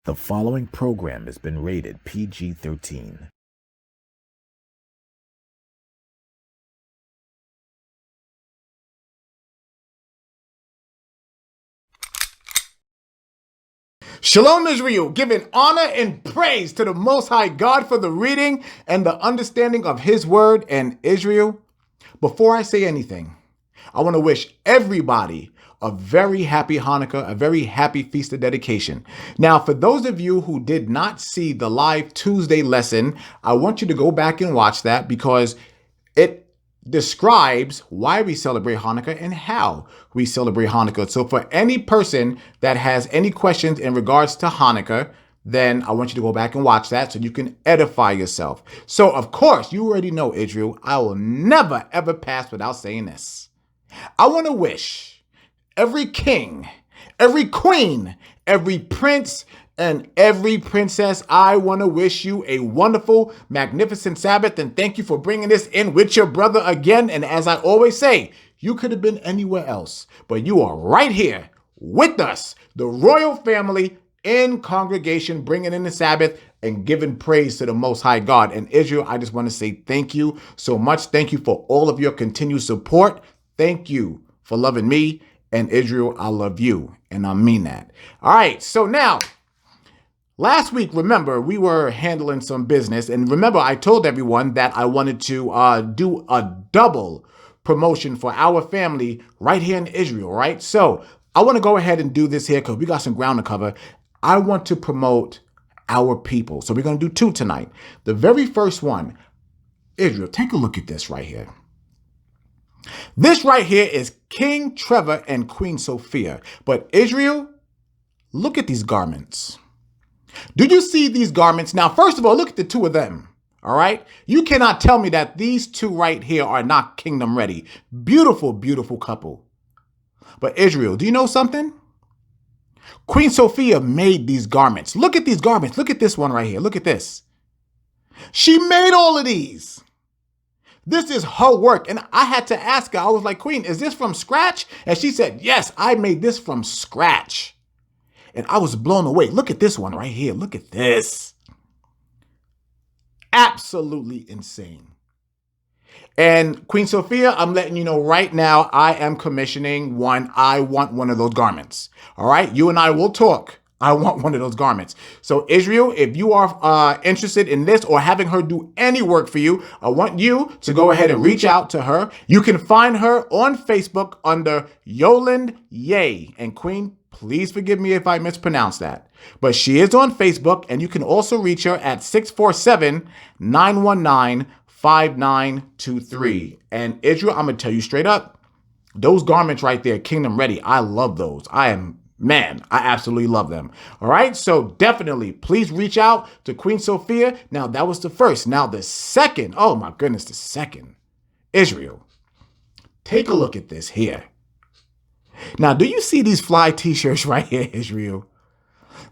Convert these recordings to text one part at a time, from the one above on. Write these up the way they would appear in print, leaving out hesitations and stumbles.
The following program has been rated PG-13. Shalom Israel, giving honor and praise to the Most High God for the reading and the understanding of His word. And Israel, before I say anything, I want to wish everybody a very happy Hanukkah, a very happy Feast of Dedication. Now, for those of you who did not see the live Tuesday lesson, I want you to go back and watch that because it describes why we celebrate Hanukkah and how we celebrate Hanukkah. So for any person that has any questions in regards to Hanukkah, then I want you to go back and watch that so you can edify yourself. So of course, you already know, Israel, I will never ever pass without saying this. I want to wish every king, every queen, every prince, and every princess, I want to wish you a wonderful, magnificent Sabbath, and thank you for bringing this in with your brother again. And as I always say, you could have been anywhere else, but you are right here with us, the royal family in congregation, bringing in the Sabbath and giving praise to the Most High God. And Israel, I just want to say thank you so much. Thank you for all of your continued support. Thank you for loving me. And Israel, I love you. And I mean that. All right. So now, last week, remember, we were handling some business. And remember, I told everyone that I wanted to do a double promotion for our family right here in Israel, right? So I want to go ahead and do this here because we got some ground to cover. I want to promote our people. So we're going to do two tonight. The very first one, Israel, take a look at this right here. This right here is King Trevor and Queen Sophia. But Israel, look at these garments. Do you see these garments? Now, first of all, look at the two of them. All right. You cannot tell me that these two right here are not kingdom ready. Beautiful, beautiful couple. But Israel, do you know something? Queen Sophia made these garments. Look at these garments. Look at this one right here. Look at this. She made all of these. This is her work. And I had to ask her, I was like, Queen, is this from scratch? And she said, yes, I made this from scratch. And I was blown away. Look at this one right here. Look at this. Absolutely insane. And Queen Sophia, I'm letting you know right now, I am commissioning one. I want one of those garments. All right. You and I will talk. I want one of those garments. So Israel, if you are interested in this or having her do any work for you, I want you to go ahead and reach out to her. You can find her on Facebook under Yoland Ye. And Queen, please forgive me if I mispronounce that. But she is on Facebook, and you can also reach her at 647-919-5923. And Israel, I'm going to tell you straight up, those garments right there, Kingdom Ready, I love those. I absolutely love them. All right. So definitely, please reach out to Queen Sophia. Now, that was the first. Now, the second. Oh, my goodness, the second. Israel, take a look at this here. Now, do you see these fly t-shirts right here, Israel?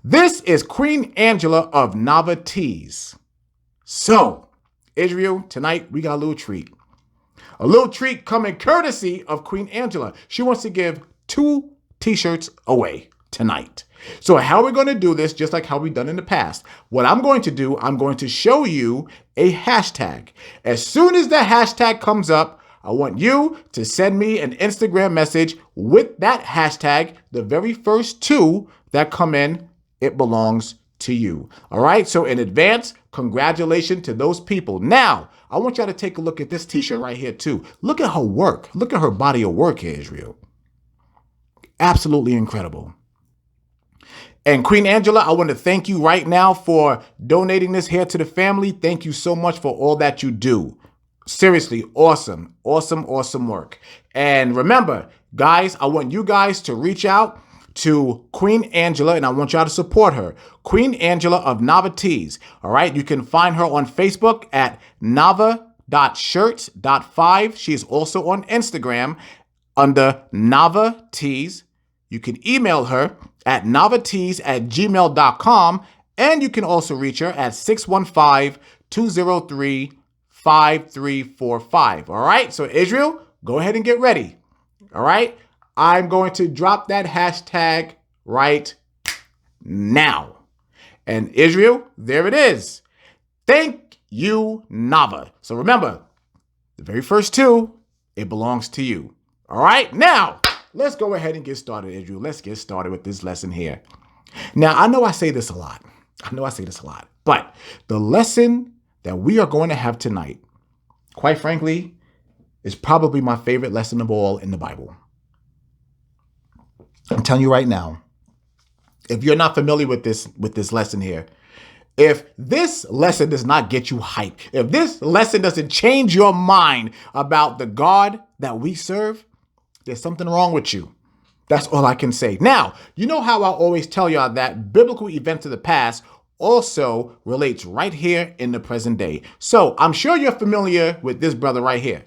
This is Queen Angela of Nava Tees. So, Israel, tonight we got a little treat. A little treat coming courtesy of Queen Angela. She wants to give 2 t-shirts away tonight. So how are we going to do this? Just like how we've done in the past. What I'm going to do, I'm going to show you a hashtag. As soon as the hashtag comes up, I want you to send me an Instagram message with that hashtag. The very first 2 that come in, it belongs to you. All right. So in advance, congratulations to those people. Now, I want y'all to take a look at this t-shirt right here too. Look at her work. Look at her body of work here, Israel. Absolutely incredible. And Queen Angela, I want to thank you right now for donating this here to the family. Thank you so much for all that you do. Seriously, awesome, awesome, awesome work. And remember, guys, I want you guys to reach out to Queen Angela, and I want y'all to support her. Queen Angela of Nava Tees. All right. You can find her on Facebook at nava.shirts.5. She is also on Instagram under Nava Tees. You can email her at navatees@gmail.com. And you can also reach her at 615-203-5345. All right. So Israel, go ahead and get ready. All right. I'm going to drop that hashtag right now. And Israel, there it is. Thank you, Nava. So remember, the very first two, it belongs to you. All right, now let's go ahead and get started, Israel. Let's get started with this lesson here. Now, I know I say this a lot. But the lesson that we are going to have tonight, quite frankly, is probably my favorite lesson of all in the Bible. I'm telling you right now, if you're not familiar with this lesson here, if this lesson does not get you hyped, if this lesson doesn't change your mind about the God that we serve, there's something wrong with you. That's all I can say. Now, you know how I always tell y'all that biblical events of the past also relates right here in the present day. So I'm sure you're familiar with this brother right here.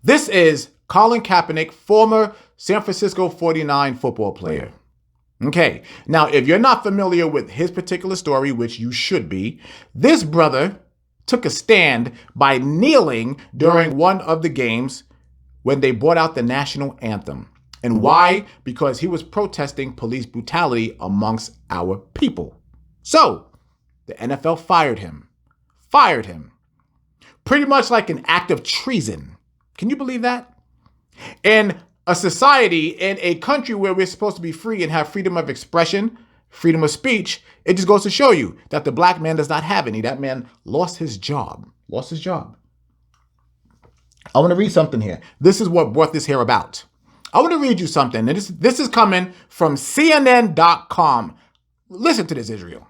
This is Colin Kaepernick, former San Francisco 49 football player. Okay, now if you're not familiar with his particular story, which you should be, this brother took a stand by kneeling during one of the games when they brought out the national anthem. And why? Because he was protesting police brutality amongst our people. So the NFL fired him. Pretty much like an act of treason. Can you believe that? In a society, in a country where we're supposed to be free and have freedom of expression, freedom of speech, it just goes to show you that the black man does not have any. That man lost his job. I want to read something here. This is what brought this here about. I want to read you something. And this is coming from CNN.com. Listen to this, Israel.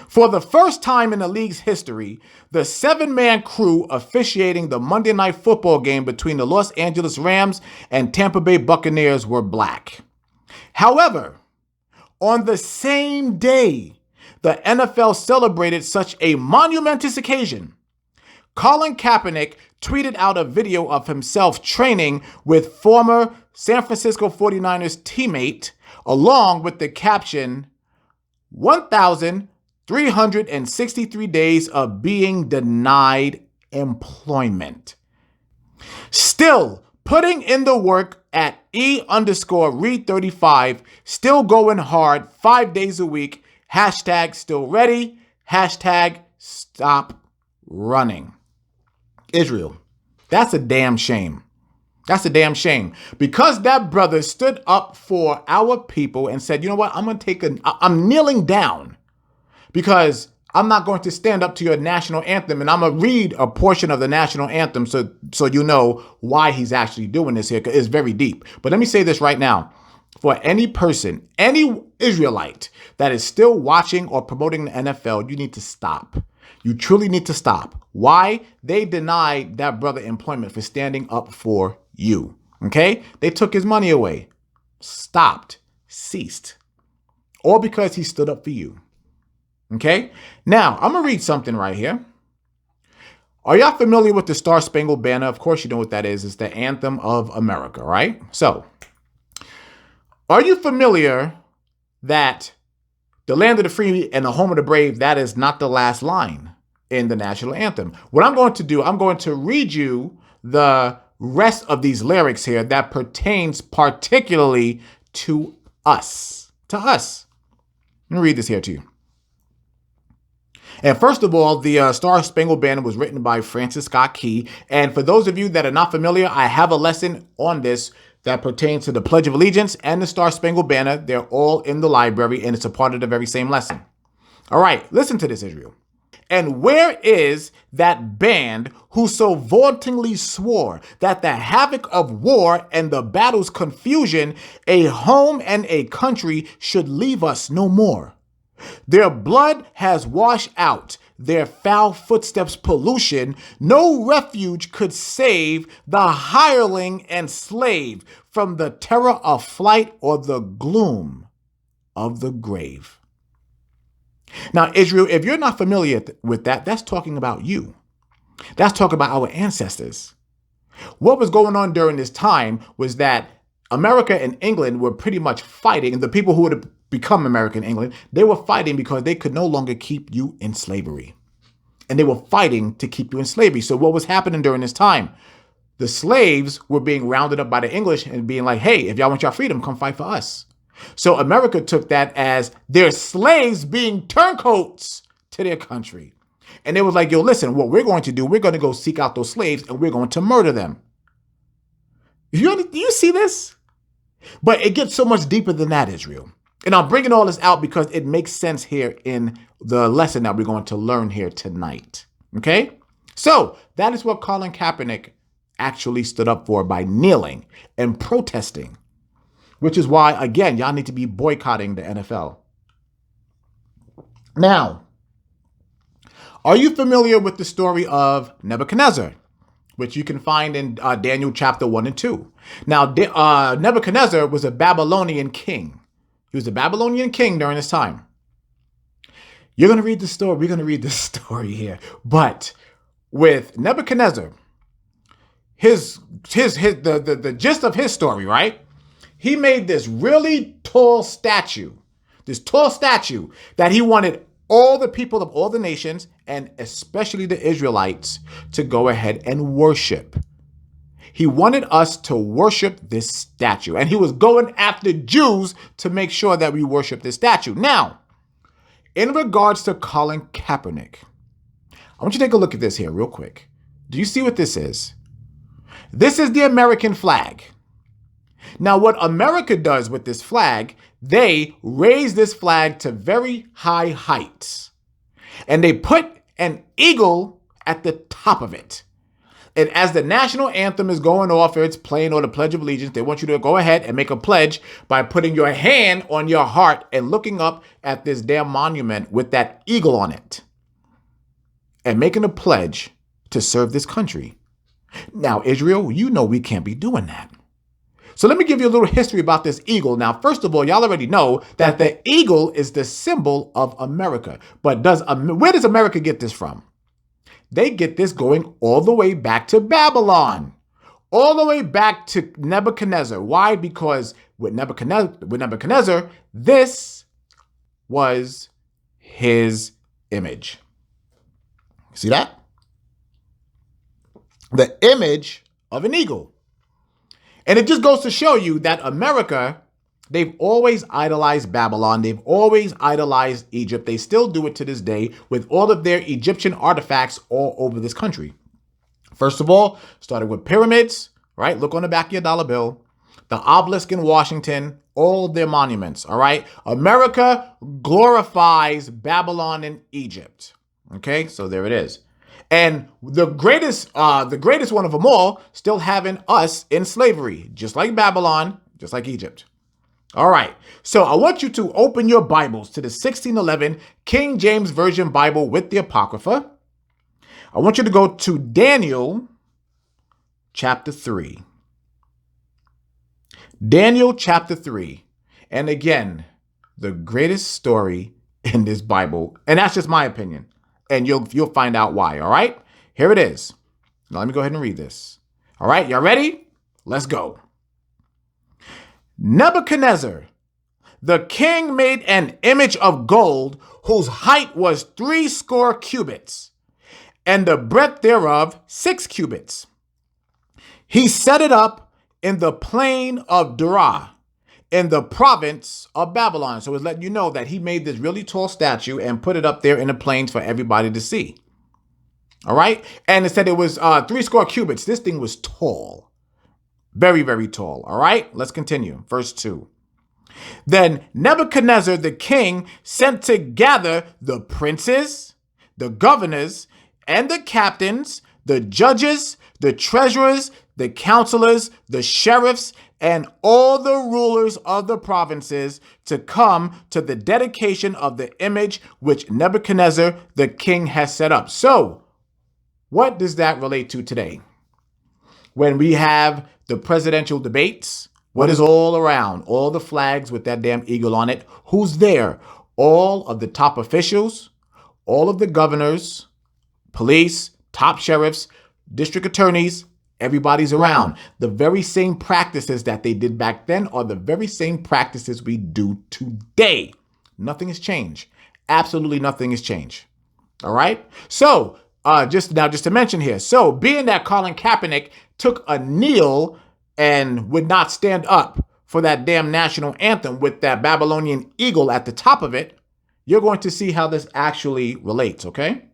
For the first time in the league's history, the 7-man crew officiating the Monday Night Football game between the Los Angeles Rams and Tampa Bay Buccaneers were black. However, on the same day the NFL celebrated such a monumentous occasion, Colin Kaepernick tweeted out a video of himself training with former San Francisco 49ers teammate, along with the caption, 1,363 days of being denied employment. Still putting in the work at E_Reed35, still going hard 5 days a week, hashtag still ready, hashtag stop running. Israel, that's a damn shame. Because that brother stood up for our people and said, you know what, I'm kneeling down because I'm not going to stand up to your national anthem, and I'm going to read a portion of the national anthem so you know why he's actually doing this here, because it's very deep. But let me say this right now. For any person, any Israelite that is still watching or promoting the NFL, you need to stop. You truly need to stop. Why? They denied that brother employment for standing up for you. Okay? They took his money away. Ceased. All because he stood up for you. Okay? Now, I'm going to read something right here. Are y'all familiar with the Star Spangled Banner? Of course you know what that is. It's the anthem of America, right? So, are you familiar that the land of the free and the home of the brave, that is not the last line in the national anthem? What I'm going to do, I'm going to read you the rest of these lyrics here that pertains particularly to us. Let me read this here to you. And first of all, the Star Spangled Banner was written by Francis Scott Key. And for those of you that are not familiar, I have a lesson on this that pertains to the Pledge of Allegiance and the Star Spangled Banner. They're all in the library, and it's a part of the very same lesson. All right, listen to this, Israel. And where is that band who so vauntingly swore that the havoc of war and the battle's confusion, a home and a country should leave us no more? Their blood has washed out their foul footsteps pollution. No refuge could save the hireling and slave from the terror of flight or the gloom of the grave. Now, Israel, if you're not familiar with that, that's talking about you. That's talking about our ancestors. What was going on during this time was that America and England were pretty much fighting, and the people who would become American England, they were fighting because they could no longer keep you in slavery. And they were fighting to keep you in slavery. So what was happening during this time? The slaves were being rounded up by the English and being like, hey, if y'all want your freedom, come fight for us. So America took that as their slaves being turncoats to their country. And they was like, yo, listen, what we're going to do, we're going to go seek out those slaves and we're going to murder them. Do you see this? But it gets so much deeper than that, Israel. And I'm bringing all this out because it makes sense here in the lesson that we're going to learn here tonight. Okay? So that is what Colin Kaepernick actually stood up for by kneeling and protesting, which is why, again, y'all need to be boycotting the NFL. Now, are you familiar with the story of Nebuchadnezzar, which you can find in Daniel chapter 1 and 2? Now, Nebuchadnezzar was a Babylonian king. He was a Babylonian king during his time. You're going to read the story. We're going to read this story here. But with Nebuchadnezzar, the gist of his story, right? He made this really tall statue, that he wanted all the people of all the nations, and especially the Israelites, to go ahead and worship. He wanted us to worship this statue, and he was going after Jews to make sure that we worship this statue. Now, in regards to Colin Kaepernick, I want you to take a look at this here real quick. Do you see what this is? This is the American flag. Now, what America does with this flag, they raise this flag to very high heights, and they put an eagle at the top of it. And as the national anthem is going off, or it's playing, or the Pledge of Allegiance, they want you to go ahead and make a pledge by putting your hand on your heart and looking up at this damn monument with that eagle on it and making a pledge to serve this country. Now, Israel, you know we can't be doing that. So let me give you a little history about this eagle. Now, first of all, y'all already know that the eagle is the symbol of America. But where does America get this from? They get this going all the way back to Babylon, all the way back to Nebuchadnezzar. Why? Because with Nebuchadnezzar, this was his image. See that? The image of an eagle. And it just goes to show you that America, they've always idolized Babylon. They've always idolized Egypt. They still do it to this day with all of their Egyptian artifacts all over this country. First of all, started with pyramids, right? Look on the back of your dollar bill. The obelisk in Washington, all their monuments, all right? America glorifies Babylon and Egypt. Okay, so there it is. And the greatest one of them all, still having us in slavery, just like Babylon, just like Egypt. All right, so I want you to open your Bibles to the 1611 King James Version Bible with the Apocrypha. I want you to go to Daniel chapter 3. Daniel chapter 3. And again, the greatest story in this Bible, and that's just my opinion. And you'll find out why, all right? Here it is. Now let me go ahead and read this. All right, y'all ready? Let's go. Nebuchadnezzar, the king, made an image of gold whose height was 80 cubits, and the breadth thereof 6 cubits. He set it up in the plain of Dura, in the province of Babylon. So it's letting you know that he made this really tall statue and put it up there in the plains for everybody to see. All right. And it said it was 80 cubits. This thing was tall. Very, very tall. All right. Let's continue. Verse 2. Then Nebuchadnezzar the king sent to gather the princes, the governors, and the captains, the judges, the treasurers, the counselors, the sheriffs, and all the rulers of the provinces to come to the dedication of the image which Nebuchadnezzar the king has set up. So, what does that relate to today? When we have the presidential debates, what is all around? All the flags with that damn eagle on it. Who's there? All of the top officials, all of the governors, police, top sheriffs, district attorneys, everybody's around. The very same practices that they did back then are the very same practices we do today. Nothing has changed. Absolutely nothing has changed. All right. So just to mention here. So being that Colin Kaepernick took a kneel and would not stand up for that damn national anthem with that Babylonian eagle at the top of it, you're going to see how this actually relates, okay?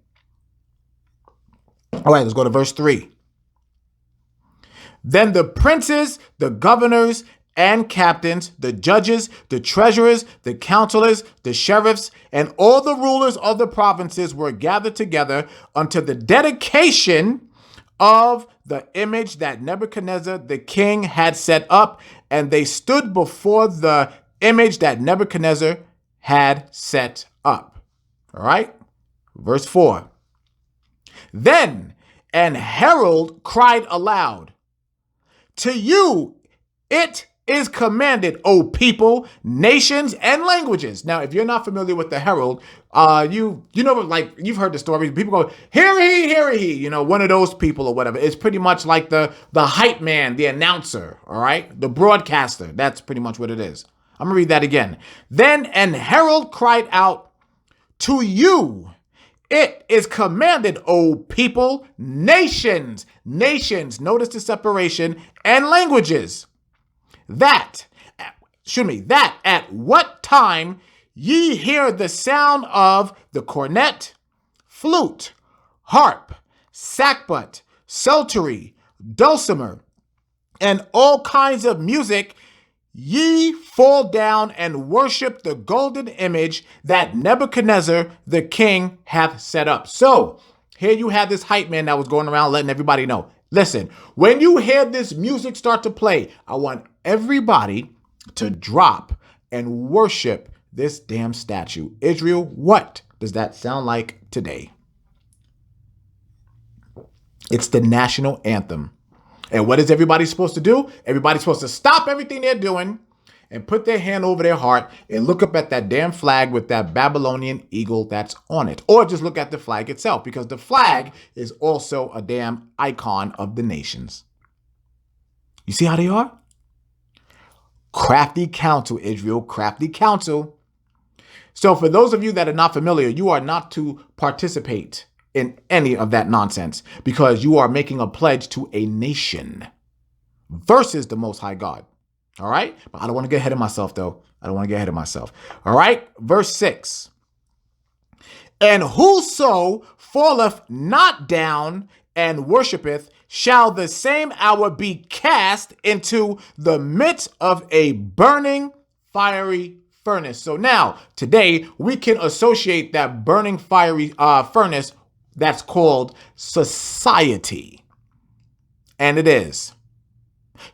All right, let's go to verse 3. Then the princes, the governors, and captains, the judges, the treasurers, the counselors, the sheriffs, and all the rulers of the provinces were gathered together unto the dedication of the image that Nebuchadnezzar the king had set up, and they stood before the image that Nebuchadnezzar had set up. All right, verse 4. Then an herald cried aloud, to you it is commanded, O people, nations, and languages. Now, if you're not familiar with the herald, you know, like you've heard the stories. People go, hear he, you know, one of those people or whatever. It's pretty much like the hype man, the announcer, all right? The broadcaster. That's pretty much what it is. I'm going to read that again. Then an herald cried out, to you it is commanded, O people, nations, notice the separation, and languages, that at what time ye hear the sound of the cornet, flute, harp, sackbut, psaltery, dulcimer, and all kinds of music, ye fall down and worship the golden image that Nebuchadnezzar the king hath set up. So here you have this hype man that was going around letting everybody know. Listen, when you hear this music start to play, I want everybody to drop and worship this damn statue. Israel, what does that sound like today? It's the national anthem. And what is everybody supposed to do? Everybody's supposed to stop everything they're doing and put their hand over their heart and look up at that damn flag with that Babylonian eagle that's on it. Or just look at the flag itself, because the flag is also a damn icon of the nations. You see how they are? Crafty counsel, Israel, crafty counsel. So for those of you that are not familiar, you are not to participate in any of that nonsense, because you are making a pledge to a nation versus the Most High God. All right. But I don't want to get ahead of myself, though. All right. Verse 6. And whoso falleth not down and worshipeth shall the same hour be cast into the midst of a burning fiery furnace. So now, today, we can associate that burning fiery furnace that's called society. And it is.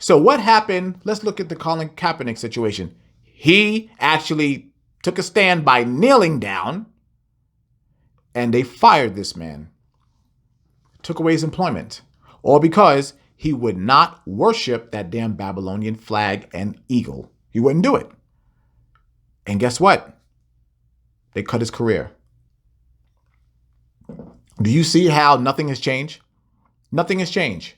So what happened? Let's look at the Colin Kaepernick situation. He actually took a stand by kneeling down, and they fired this man. Took away his employment. All because he would not worship that damn Babylonian flag and eagle. He wouldn't do it. And guess what? They cut his career. Do you see how nothing has changed? Nothing has changed.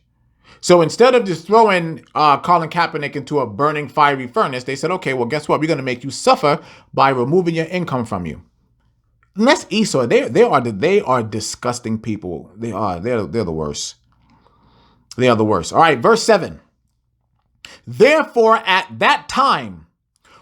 So instead of just throwing Colin Kaepernick into a burning fiery furnace, they said, okay, well, guess what? We're going to make you suffer by removing your income from you. And that's Esau. They are disgusting people. They're the worst. They are the worst. All right, verse 7. Therefore, at that time,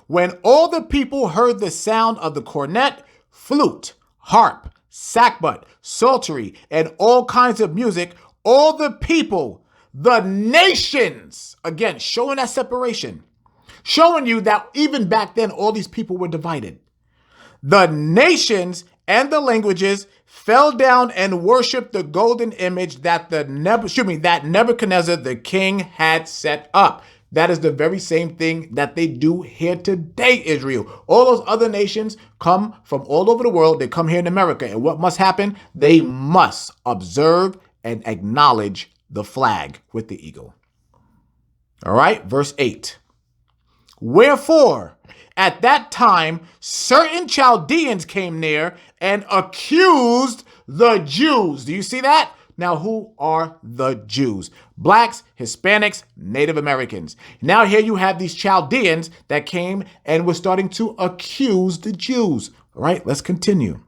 when all the people heard the sound of the cornet, flute, harp, sackbut, psaltery, and all kinds of music, all the people, the nations, again, showing that separation, showing you that even back then, all these people were divided. The nations and the languages fell down and worshiped the golden image that that Nebuchadnezzar the king had set up. That is the very same thing that they do here today, Israel. All those other nations come from all over the world. They come here in America. And what must happen? They must observe and acknowledge the flag with the eagle. All right, verse 8. Wherefore, at that time, certain Chaldeans came near and accused the Jews. Do you see that? Now, who are the Jews? Blacks, Hispanics, Native Americans. Now here you have these Chaldeans that came and were starting to accuse the Jews. All right, let's continue.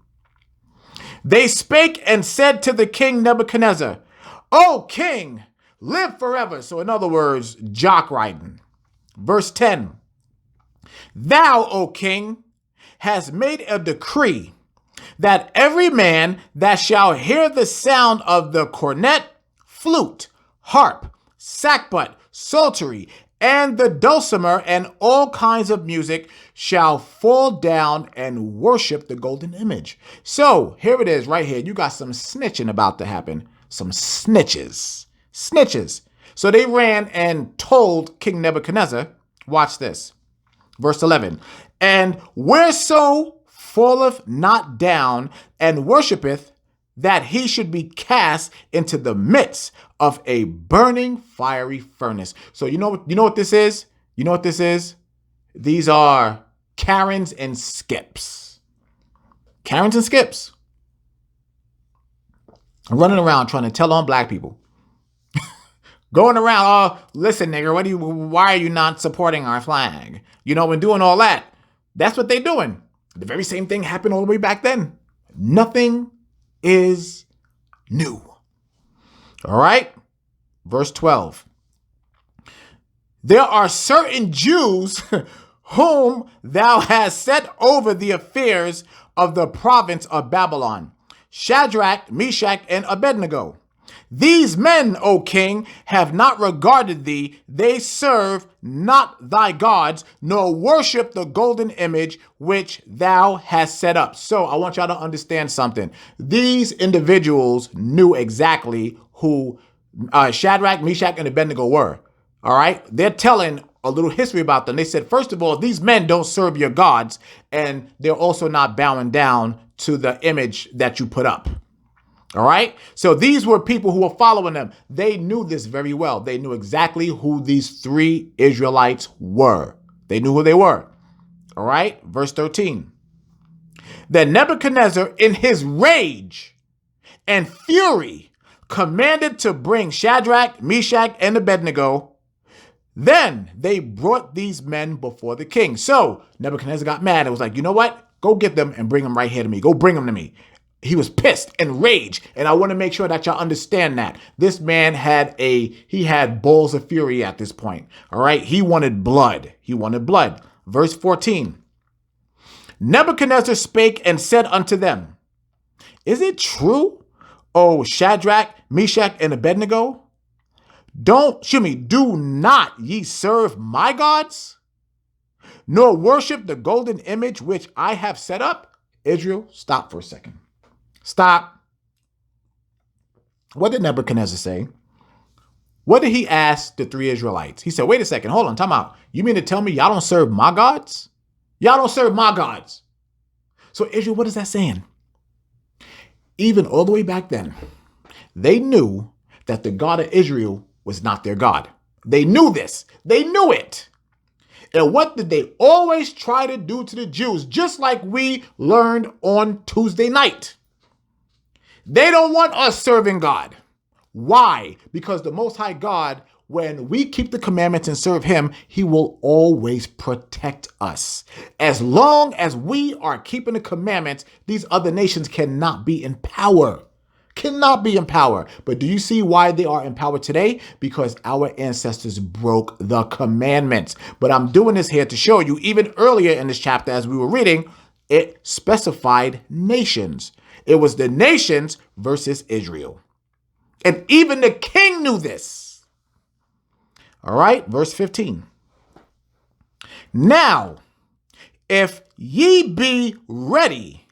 They spake and said to the king Nebuchadnezzar, O king, live forever. So in other words, jock riding. Verse 10. Thou, O king, hast made a decree that every man that shall hear the sound of the cornet, flute, harp, sackbut, psaltery, and the dulcimer, and all kinds of music, shall fall down and worship the golden image. So here it is right here. You got some snitching about to happen. Some snitches. Snitches. So they ran and told King Nebuchadnezzar, watch this. Verse 11. And whereso falleth not down and worshipeth, that he should be cast into the midst of a burning fiery furnace. So you know what this is? You know what this is? These are Karens and Skips. Karens and Skips. Running around trying to tell on black people. Going around, oh, listen, nigger, why are you not supporting our flag? You know, when doing all that, that's what they're doing. The very same thing happened all the way back then. Nothing is new. All right. Verse 12. There are certain Jews whom thou hast set over the affairs of the province of Babylon, Shadrach, Meshach, and Abednego. These men, O king, have not regarded thee. They serve not thy gods, nor worship the golden image which thou hast set up. So I want y'all to understand something. These individuals knew exactly who Shadrach, Meshach, and Abednego were. All right. They're telling a little history about them. They said, first of all, these men don't serve your gods, and they're also not bowing down to the image that you put up. All right. So these were people who were following them. They knew this very well. They knew exactly who these three Israelites were. They knew who they were. All right. Verse 13. Then Nebuchadnezzar, in his rage and fury, commanded to bring Shadrach, Meshach, and Abednego. Then they brought these men before the king. So Nebuchadnezzar got mad and was like, you know what? Go get them and bring them right here to me. Go bring them to me. He was pissed and rage. And I want to make sure that y'all understand that. This man had balls of fury at this point. All right. He wanted blood. He wanted blood. Verse 14. Nebuchadnezzar spake and said unto them, is it true, O Shadrach, Meshach, and Abednego? Do not ye serve my gods, nor worship the golden image which I have set up? Israel, stop for a second. Stop. What did Nebuchadnezzar say? What did he ask the three Israelites? He said, wait a second, hold on, time out. You mean to tell me y'all don't serve my gods? Y'all don't serve my gods. So Israel, what is that saying? Even all the way back then, they knew that the God of Israel was not their God. They knew this. They knew it. And what did they always try to do to the Jews? Just like we learned on Tuesday night. They don't want us serving God. Why? Because the Most High God, when we keep the commandments and serve him, he will always protect us. As long as we are keeping the commandments, these other nations cannot be in power. Cannot be in power. But do you see why they are in power today? Because our ancestors broke the commandments. But I'm doing this here to show you, even earlier in this chapter, as we were reading, it specified nations. It was the nations versus Israel. And even the king knew this. All right, verse 15. Now, if ye be ready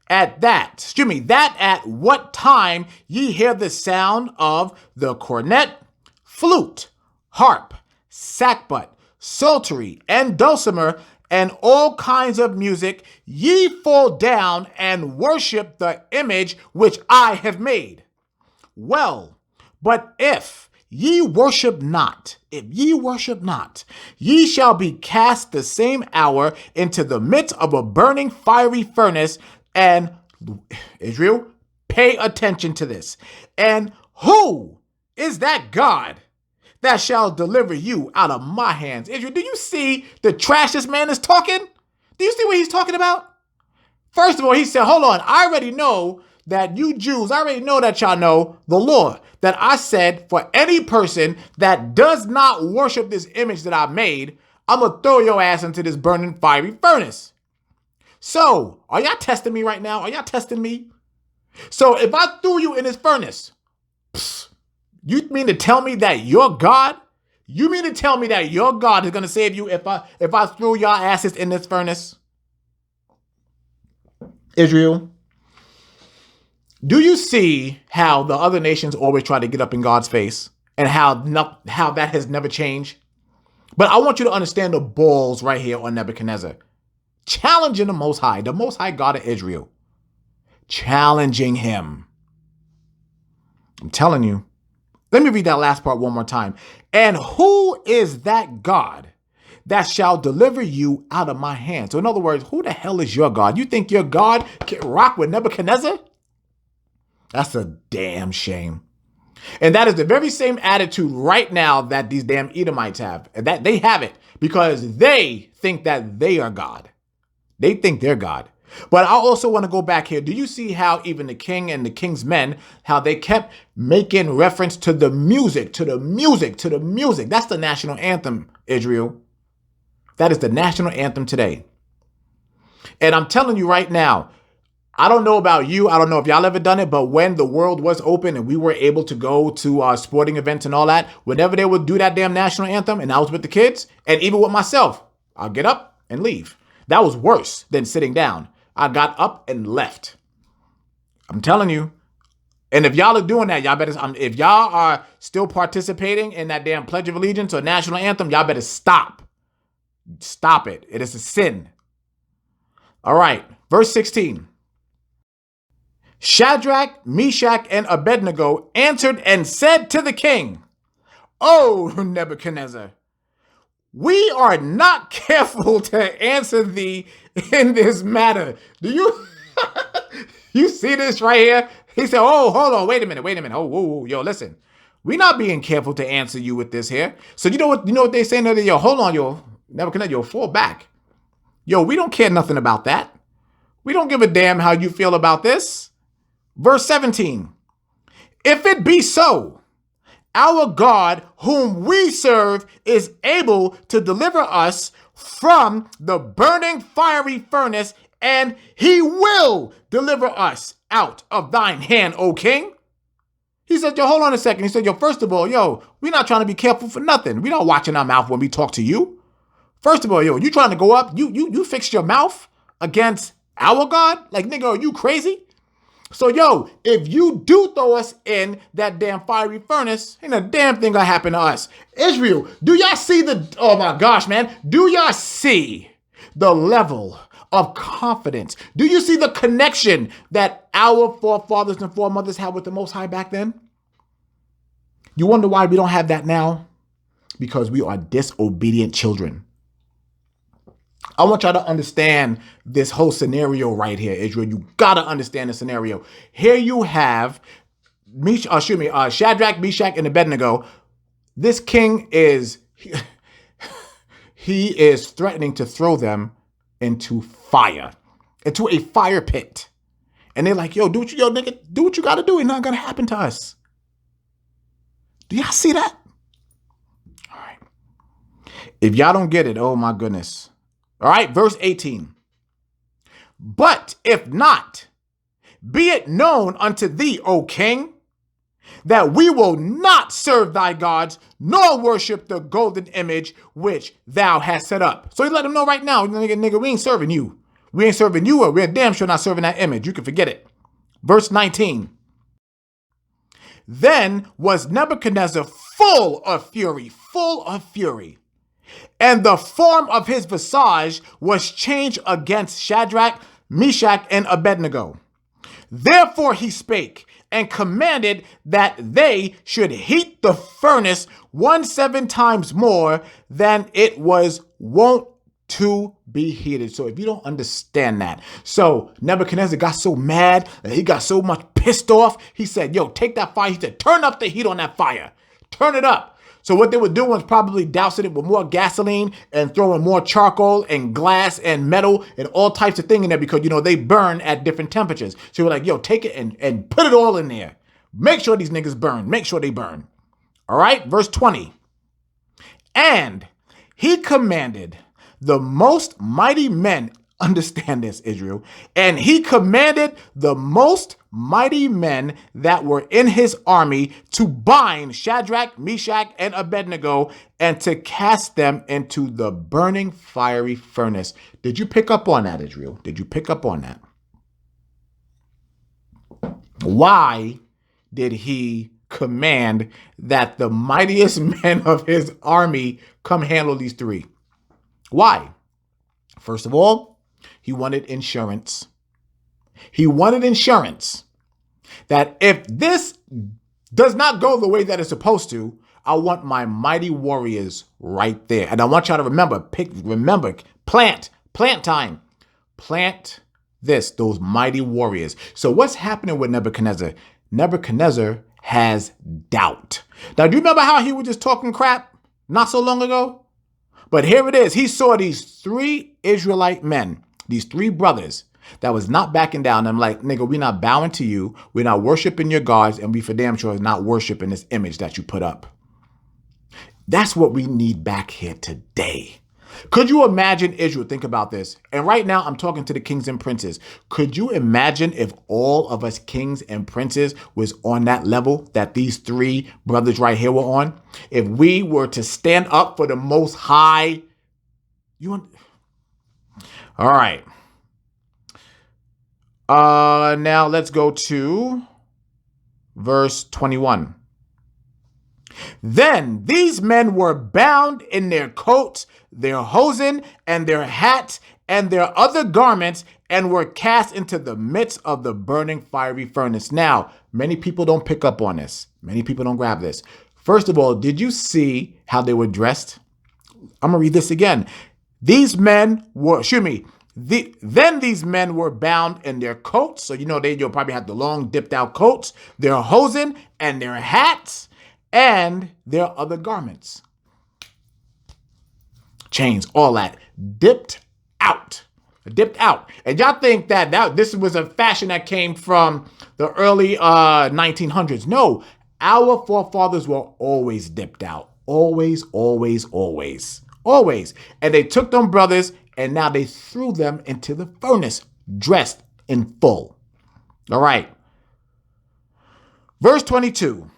at what time ye hear the sound of the cornet, flute, harp, sackbut, psaltery, and dulcimer, and all kinds of music, ye fall down and worship the image which I have made. Well, but if ye worship not, ye shall be cast the same hour into the midst of a burning fiery furnace. And Israel, pay attention to this. And who is that God that shall deliver you out of my hands? Israel, do you see the trash this man is talking? Do you see what he's talking about? First of all, he said, hold on, I already know that you Jews, I already know that y'all know the law, that I said for any person that does not worship this image that I made, I'm going to throw your ass into this burning fiery furnace. So, are y'all testing me right now? Are y'all testing me? So, if I threw you in this furnace, you mean to tell me that your God? You mean to tell me that your God is going to save you if I threw your asses in this furnace? Israel, do you see how the other nations always try to get up in God's face and how that has never changed? But I want you to understand the balls right here on Nebuchadnezzar. Challenging the Most High God of Israel. Challenging him. I'm telling you. Let me read that last part one more time. And who is that God that shall deliver you out of my hand? So in other words, who the hell is your God? You think your God can rock with Nebuchadnezzar? That's a damn shame. And that is the very same attitude right now that these damn Edomites have. And that they have it because they think that they are God. They think they're God. But I also want to go back here. Do you see how even the king and the king's men, how they kept making reference to the music, to the music, to the music? That's the national anthem, Israel. That is the national anthem today. And I'm telling you right now, I don't know about you. I don't know if y'all ever done it, but when the world was open and we were able to go to sporting events and all that, whenever they would do that damn national anthem and I was with the kids and even with myself, I'll get up and leave. That was worse than sitting down. I got up and left. I'm telling you. And if y'all are doing that, y'all better, if y'all are still participating in that damn Pledge of Allegiance or national anthem, y'all better stop. Stop it. It is a sin. All right. Verse 16. Shadrach, Meshach, and Abednego answered and said to the king, O Nebuchadnezzar, we are not careful to answer thee in this matter. Do you you see this right here? He said, oh, hold on, wait a minute. Oh, whoa, yo, listen. We're not being careful to answer you with this here. So you know what they saying there? Yo, hold on, yo, Nebuchadnezzar, yo, fall back. Yo, we don't care nothing about that. We don't give a damn how you feel about this. Verse 17. If it be so, our God, whom we serve, is able to deliver us from the burning fiery furnace, and he will deliver us out of thine hand, O king. He said, yo, hold on a second. He said, yo, first of all, yo, we're not trying to be careful for nothing. We're not watching our mouth when we talk to you. First of all, yo, you trying to go up? You fixed your mouth against our God? Like, nigga, are you crazy? So, yo, if you do throw us in that damn fiery furnace, ain't a damn thing gonna happen to us. Israel, do y'all see oh my gosh, man. Do y'all see the level of confidence? Do you see the connection that our forefathers and foremothers had with the Most High back then? You wonder why we don't have that now? Because we are disobedient children. I want y'all to understand this whole scenario right here, Israel. You gotta understand the scenario. Here you have Shadrach, Meshach, and Abednego. This king is he is threatening to throw them into fire, into a fire pit. And they're like, yo, nigga, do what you gotta do. It's not gonna happen to us. Do y'all see that? All right. If y'all don't get it, oh my goodness. All right, verse 18. But if not, be it known unto thee, O king, that we will not serve thy gods, nor worship the golden image which thou hast set up. So he let them know right now, nigga, we ain't serving you. We ain't serving you, or we're damn sure not serving that image. You can forget it. Verse 19. Then was Nebuchadnezzar full of fury, and the form of his visage was changed against Shadrach, Meshach, and Abednego. Therefore he spake and commanded that they should heat the furnace 17 times more than it was wont to be heated. So if you don't understand that, so Nebuchadnezzar got so mad, he got so much pissed off, he said, yo, take that fire. He said, turn up the heat on that fire. Turn it up. So what they were doing was probably dousing it with more gasoline and throwing more charcoal and glass and metal and all types of things in there because, they burn at different temperatures. So you're like, yo, take it and put it all in there. Make sure these niggas burn. Make sure they burn. All right, verse 20. And He commanded the most mighty men, understand this, Israel, and he commanded the most mighty men that were in his army to bind Shadrach, Meshach, and Abednego and to cast them into the burning fiery furnace. Did you pick up on that, Israel? Did you pick up on that? Why did he command that the mightiest men of his army come handle these three? Why? First of all, he wanted insurance. He wanted insurance that if this does not go the way that it's supposed to, I want my mighty warriors right there. And I want y'all to remember, plant time. Plant those mighty warriors. So what's happening with Nebuchadnezzar? Nebuchadnezzar has doubt. Now, do you remember how he was just talking crap not so long ago? But here it is. He saw these three Israelite men, these three brothers that was not backing down. I'm like, nigga, we're not bowing to you. We're not worshiping your gods. And we for damn sure is not worshiping this image that you put up. That's what we need back here today. Could you imagine, Israel, think about this. And right now I'm talking to the kings and princes. Could you imagine if all of us kings and princes was on that level that these three brothers right here were on? If we were to stand up for the Most High. All right. Now let's go to verse 21. Then these men were bound in their coats, their hosen, and their hats, and their other garments, and were cast into the midst of the burning fiery furnace. Now, many people don't pick up on this. Many people don't grab this. First of all, did you see how they were dressed? I'm going to read this again. Then these men were bound in their coats. So, you'll probably have the long dipped out coats, their hosen, and their hats, and their other garments. Chains, all that. Dipped out. And y'all think that this was a fashion that came from the early 1900s. No, our forefathers were always dipped out. Always. And they took them brothers and now they threw them into the furnace, dressed in full. All right. Verse 22.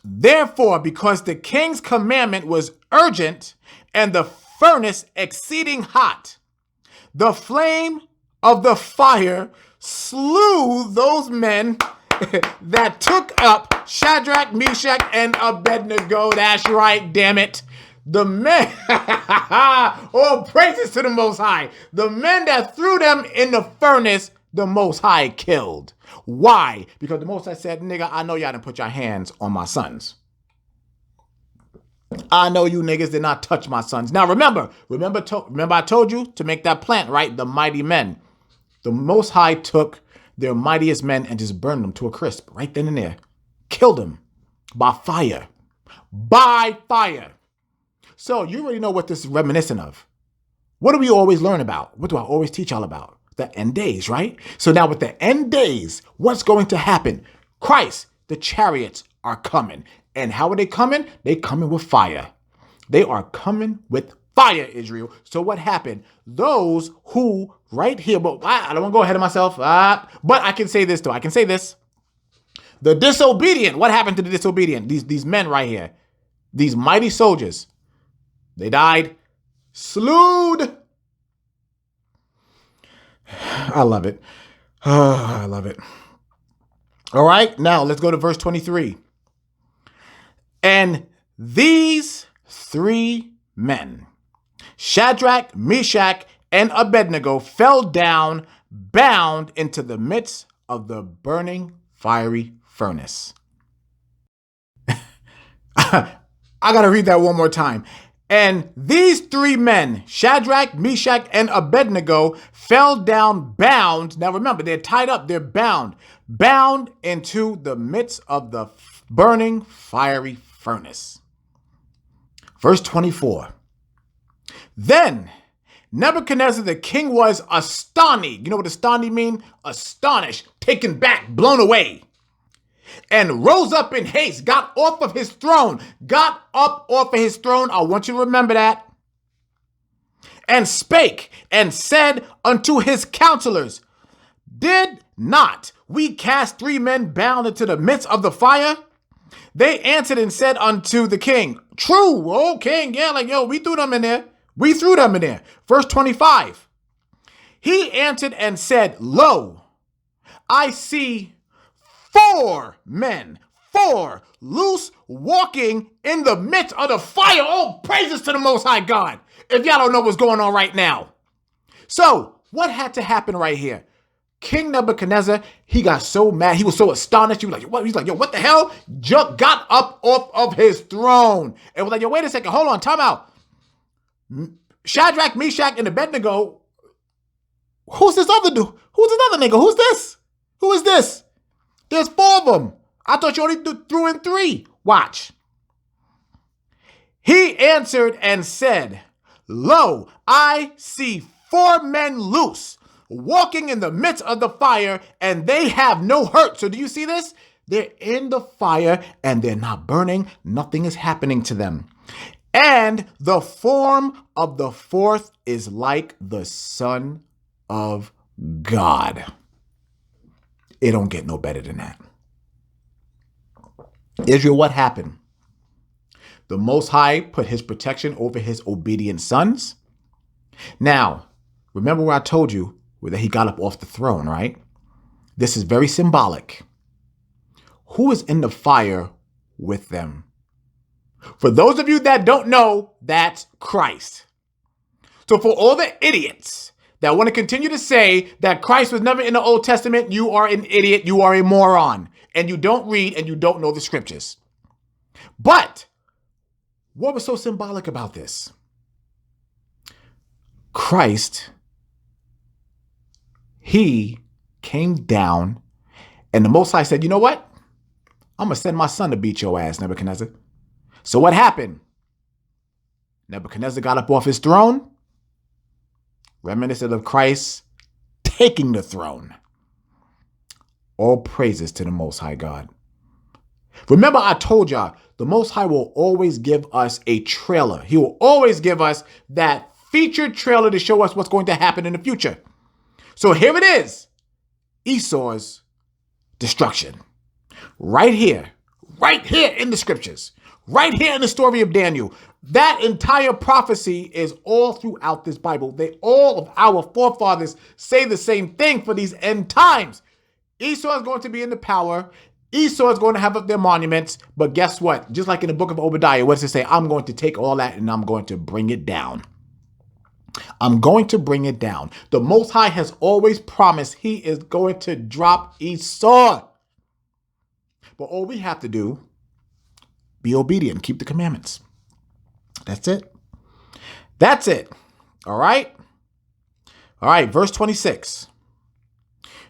Therefore, because the king's commandment was urgent and the furnace exceeding hot, the flame of the fire slew those men that took up Shadrach, Meshach, and Abednego. That's right, damn it. The men, all praises to the Most High. The men that threw them in the furnace, the Most High killed. Why? Because the Most High said, nigga, I know y'all didn't put your hands on my sons. I know you niggas did not touch my sons. Now remember I told you to make that plant, right? The mighty men. The Most High took their mightiest men and just burned them to a crisp right then and there. Killed them by fire. By fire. So you already know what this is reminiscent of. What do we always learn about? What do I always teach y'all about? The end days, right? So now with the end days, what's going to happen? Christ, the chariots are coming. And how are they coming? They coming with fire. They are coming with fire, Israel. So what happened? Those who right here, but I don't want to go ahead of myself. But I can say this too. I can say this. The disobedient. What happened to the disobedient? These men right here. These mighty soldiers. They died. Slewed. I love it. Oh, I love it. All right. Now let's go to verse 23. And these three men, Shadrach, Meshach, and Abednego, fell down, bound into the midst of the burning fiery furnace. I got to read that one more time. And these three men, Shadrach, Meshach, and Abednego, fell down bound. Now remember, they're tied up, they're bound into the midst of the burning fiery furnace. Verse 24. Then Nebuchadnezzar the king was astonished. You know what astonished mean? Astonished, taken back, blown away. and rose up in haste, got off of his throne, I want you to remember that. And spake and said unto his counselors, did not we cast 3 men bound into the midst of the fire? They answered and said unto the king, true, O king. Yeah, we threw them in there. Verse 25. He answered and said, lo, I see 4 men, 4 loose walking in the midst of the fire. Oh, praises to the Most High God. If y'all don't know what's going on right now. So what had to happen right here? King Nebuchadnezzar, he got so mad. He was so astonished. He was like, what? He's like, yo, what the hell? Got up off of his throne and was like, yo, wait a second. Hold on. Time out. Shadrach, Meshach, and Abednego. Who's this other dude? Who's this other nigga? Who's this? Who is this? There's 4 of them. I thought you only threw in 3. Watch. He answered and said, lo, I see 4 men loose, walking in the midst of the fire, and they have no hurt. So do you see this? They're in the fire and they're not burning. Nothing is happening to them. And the form of the 4th is like the Son of God. It don't get no better than that. Israel, what happened? The Most High put his protection over his obedient sons. Now, remember where I told you that he got up off the throne, right? This is very symbolic. Who is in the fire with them? For those of you that don't know, that's Christ. So for all the idiots that want to continue to say that Christ was never in the Old Testament, you are an idiot, you are a moron, and you don't read and you don't know the scriptures. But what was so symbolic about this? Christ, he came down and the Most High said, you know what? I'm going to send my son to beat your ass, Nebuchadnezzar. So what happened? Nebuchadnezzar got up off his throne, reminiscent of Christ taking the throne. All praises to the Most High God. Remember, I told y'all, the Most High will always give us a trailer. He will always give us that featured trailer to show us what's going to happen in the future. So here it is. Esau's destruction. Right here in the scriptures, right here in the story of Daniel. That entire prophecy is all throughout this Bible. All of our forefathers say the same thing for these end times. Esau is going to be in the power. Esau is going to have up their monuments. But guess what? Just like in the book of Obadiah, what does it say? I'm going to take all that and I'm going to bring it down. I'm going to bring it down. The Most High has always promised he is going to drop Esau. But all we have to do, be obedient, keep the commandments. That's it. That's it. All right. All right. Verse 26.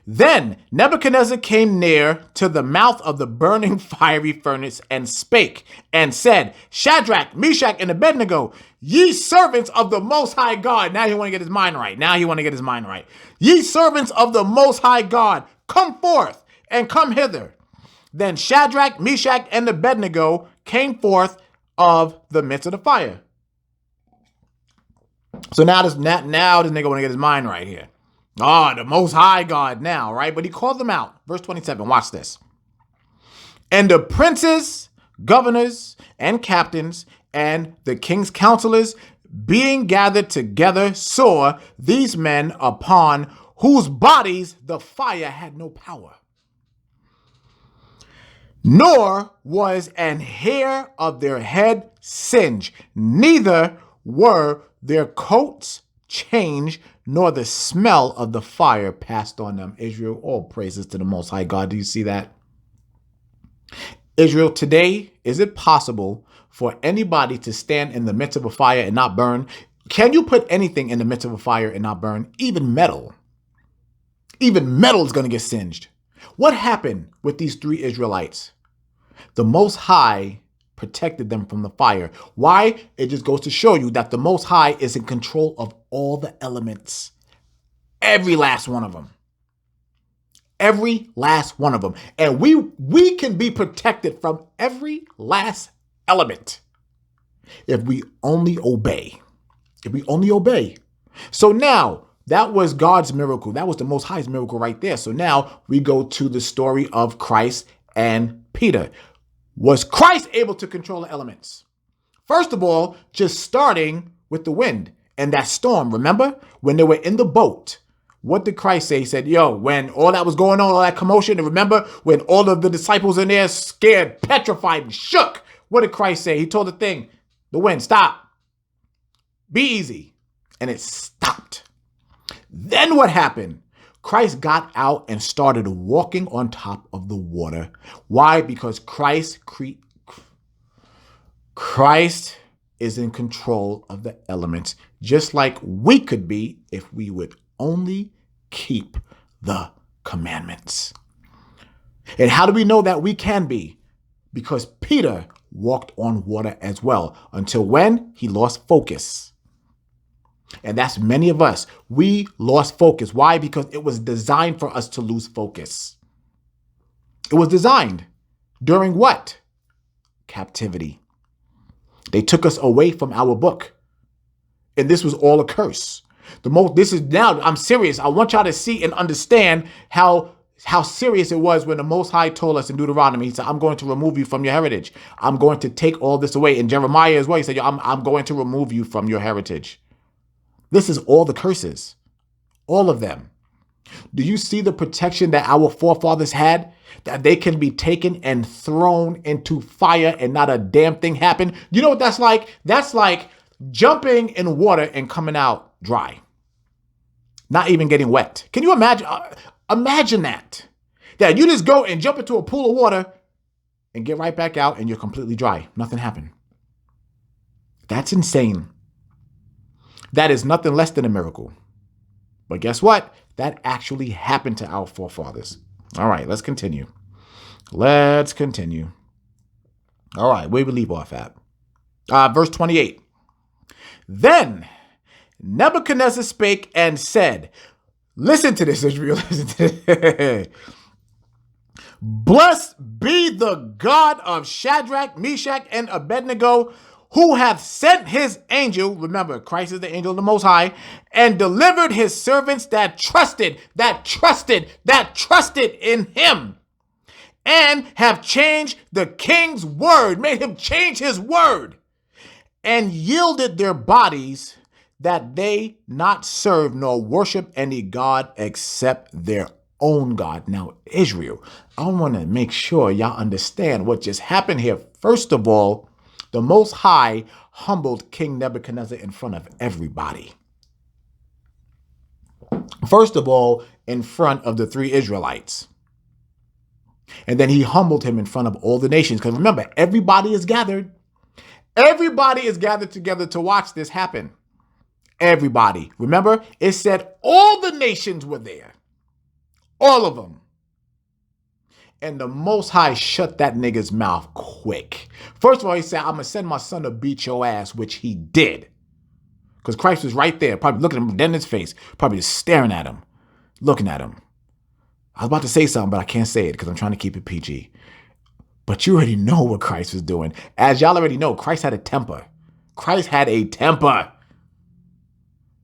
Then Nebuchadnezzar came near to the mouth of the burning fiery furnace and spake and said, Shadrach, Meshach, and Abednego, ye servants of the Most High God. Now he want to get his mind right. Ye servants of the Most High God, come forth and come hither. Then Shadrach, Meshach, and Abednego came forth of the midst of the fire. So now this nigga want to get his mind right here. The Most High God now, right? But he called them out. Verse 27, watch this. And the princes, governors, and captains, and the king's counselors, being gathered together, saw these men upon whose bodies the fire had no power. Nor was an hair of their head singed, neither were their coats changed, nor the smell of the fire passed on them. Israel, all praises to the Most High God. Do you see that? Israel, today, is it possible for anybody to stand in the midst of a fire and not burn? Can you put anything in the midst of a fire and not burn? Even metal. Even metal is going to get singed. What happened with these 3 Israelites? The Most High protected them from the fire. Why? It just goes to show you that the Most High is in control of all the elements. Every last one of them. Every last one of them. And we can be protected from every last element if we only obey. If we only obey. So now, that was God's miracle. That was the Most High's miracle right there. So now we go to the story of Christ and Peter. Was Christ able to control the elements? First of all, just starting with the wind and that storm. Remember when they were in the boat? What did Christ say? He said, yo, when all that was going on, all that commotion, and remember when all of the disciples in there scared, petrified, and shook? What did Christ say? He told the wind, stop. Be easy. And it stopped. Then what happened? Christ got out and started walking on top of the water. Why? Because Christ is in control of the elements, just like we could be if we would only keep the commandments. And how do we know that we can be? Because Peter walked on water as well, until when? He lost focus. And that's many of us. We lost focus. Why? Because it was designed for us to lose focus. It was designed during what? Captivity. They took us away from our book. And this was all a curse. I'm serious. I want y'all to see and understand how serious it was when the Most High told us in Deuteronomy. He said, I'm going to remove you from your heritage. I'm going to take all this away. In Jeremiah as well, he said, I'm going to remove you from your heritage. This is all the curses. All of them. Do you see the protection that our forefathers had? That they can be taken and thrown into fire and not a damn thing happened? You know what that's like? That's like jumping in water and coming out dry. Not even getting wet. Can you imagine? Imagine that. That you just go and jump into a pool of water and get right back out and you're completely dry. Nothing happened. That's insane. That is nothing less than a miracle. But guess what? That actually happened to our forefathers. All right, let's continue. All right, where we leave off at? Verse 28. Then Nebuchadnezzar spake and said, listen to this, Israel. Listen to this. Blessed be the God of Shadrach, Meshach, and Abednego, who hath sent his angel, remember, Christ is the angel of the Most High, and delivered his servants that trusted in him, and have changed the king's word, made him change his word, and yielded their bodies that they not serve nor worship any God except their own God. Now, Israel, I want to make sure y'all understand what just happened here. First of all, the Most High humbled King Nebuchadnezzar in front of everybody. First of all, in front of the 3 Israelites. And then he humbled him in front of all the nations. Because remember, everybody is gathered. Everybody is gathered together to watch this happen. Everybody. Remember, it said all the nations were there. All of them. And the Most High shut that nigga's mouth quick. First of all, he said, I'm going to send my son to beat your ass, which he did. Because Christ was right there, probably looking at him dead in his face, probably just staring at him, looking at him. I was about to say something, but I can't say it because I'm trying to keep it PG. But you already know what Christ was doing. As y'all already know, Christ had a temper. Christ had a temper.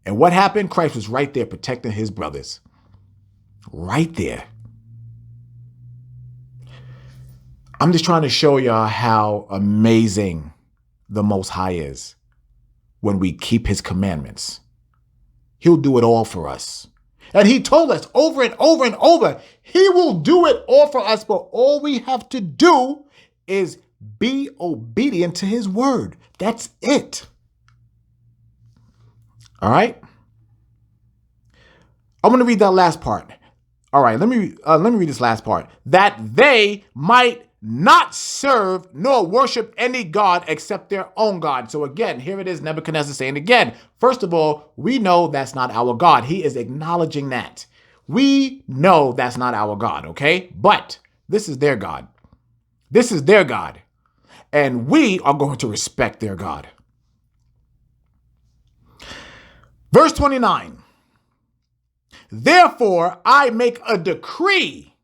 And what happened? Christ was right there protecting his brothers. Right there. I'm just trying to show y'all how amazing the Most High is when we keep his commandments. He'll do it all for us. And he told us over and over and over, he will do it all for us, but all we have to do is be obedient to his word. That's it. All right? I'm going to read that last part. All right, let me read this last part. That they might not serve nor worship any God except their own God. So again, here it is, Nebuchadnezzar saying again, first of all, we know that's not our God. He is acknowledging that. We know that's not our God, okay? But this is their God. This is their God. And we are going to respect their God. Verse 29. Therefore, I make a decree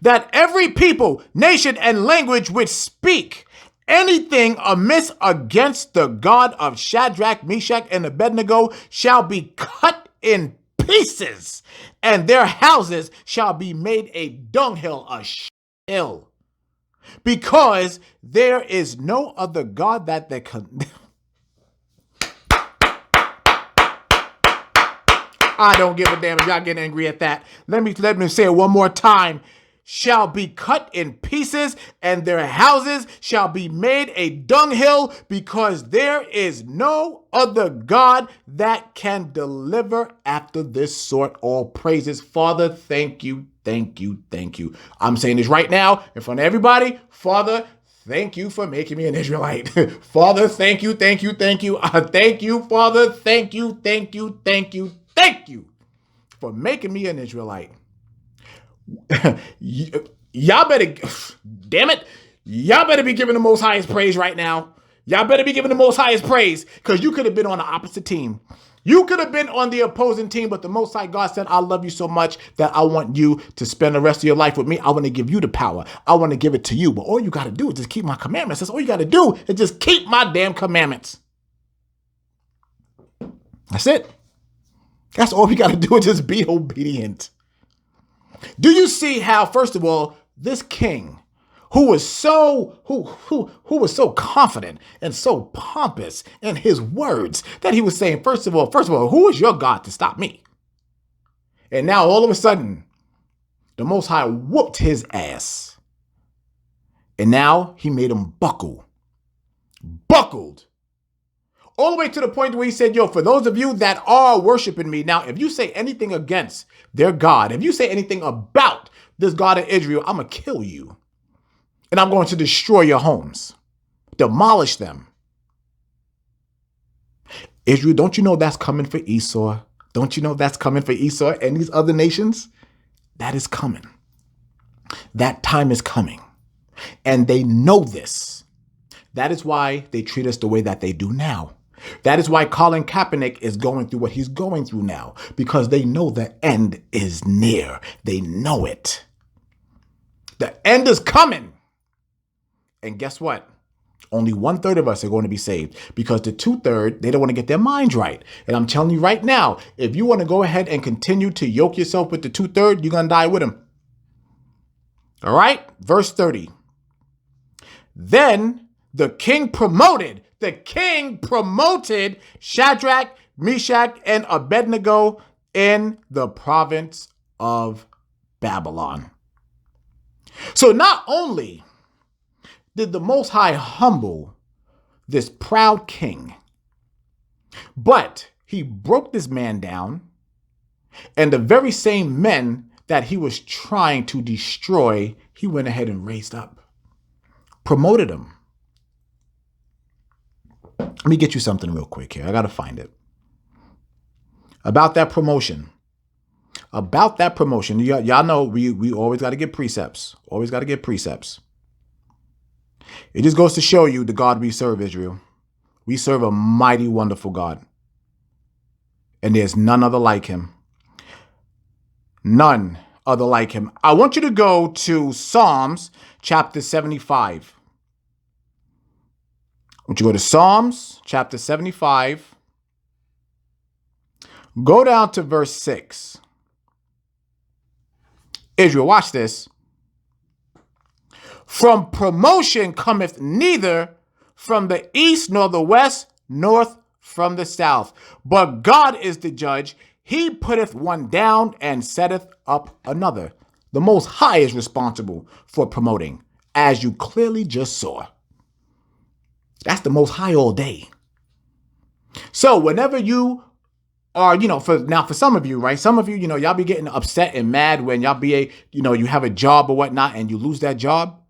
that every people, nation, and language which speak anything amiss against the God of Shadrach, Meshach, and Abednego shall be cut in pieces, and their houses shall be made a dunghill, a hill, because there is no other God that they can. I don't give a damn if y'all get angry at that. Let me say it one more time. Shall be cut in pieces, and their houses shall be made a dunghill, because there is no other God that can deliver after this sort. All praises. Father, thank you, thank you, thank you. I'm saying this right now in front of everybody. Father, thank you for making me an Israelite. Father, thank you, thank you, thank you. Thank you, Father. Thank you, thank you, thank you, thank you for making me an Israelite. Y'all better, damn it, y'all better be giving the Most Highest praise right now. Y'all better be giving the Most Highest praise, because you could have been on the opposite team. You could have been on the opposing team, but the Most High God said, I love you so much that I want you to spend the rest of your life with me. I want to give you the power. I want to give it to you. But all you got to do is just keep my commandments. That's all you got to do, is just keep my damn commandments. That's it. That's all we got to do, is just be obedient. Do you see how, first of all, this king who was so confident and so pompous in his words that he was saying, first of all, who is your God to stop me? And now all of a sudden, the Most High whooped his ass. And now he made him buckled. All the way to the point where he said, yo, for those of you that are worshiping me, now, if you say anything against their God, if you say anything about this God of Israel, I'm going to kill you. And I'm going to destroy your homes, demolish them. Israel, don't you know that's coming for Esau? Don't you know that's coming for Esau and these other nations? That is coming. That time is coming. And they know this. That is why they treat us the way that they do now. That is why Colin Kaepernick is going through what he's going through now, because they know the end is near. They know it. The end is coming. And guess what? Only 1/3 of us are going to be saved, because the 2/3, they don't want to get their minds right. And I'm telling you right now, if you want to go ahead and continue to yoke yourself with the 2/3, you're going to die with them. All right? Verse 30. Then the king promoted Shadrach, Meshach, and Abednego in the province of Babylon. So not only did the Most High humble this proud king, but he broke this man down, and the very same men that he was trying to destroy, he went ahead and raised up, promoted them. Let me get you something real quick here. I got to find it. About that promotion. Y'all know we always got to get precepts. Always got to get precepts. It just goes to show you the God we serve, Israel. We serve a mighty, wonderful God. And there's none other like him. None other like him. I want you to go to Psalms chapter 75. Would you go to Psalms chapter 75? Go down to verse 6. Israel, watch this. From promotion cometh neither from the east nor the west, north from the south. But God is the judge. He putteth one down and setteth up another. The Most High is responsible for promoting, as you clearly just saw. That's the Most High all day. So whenever you are, for some of you, right? Some of you, y'all be getting upset and mad when y'all you have a job or whatnot and you lose that job.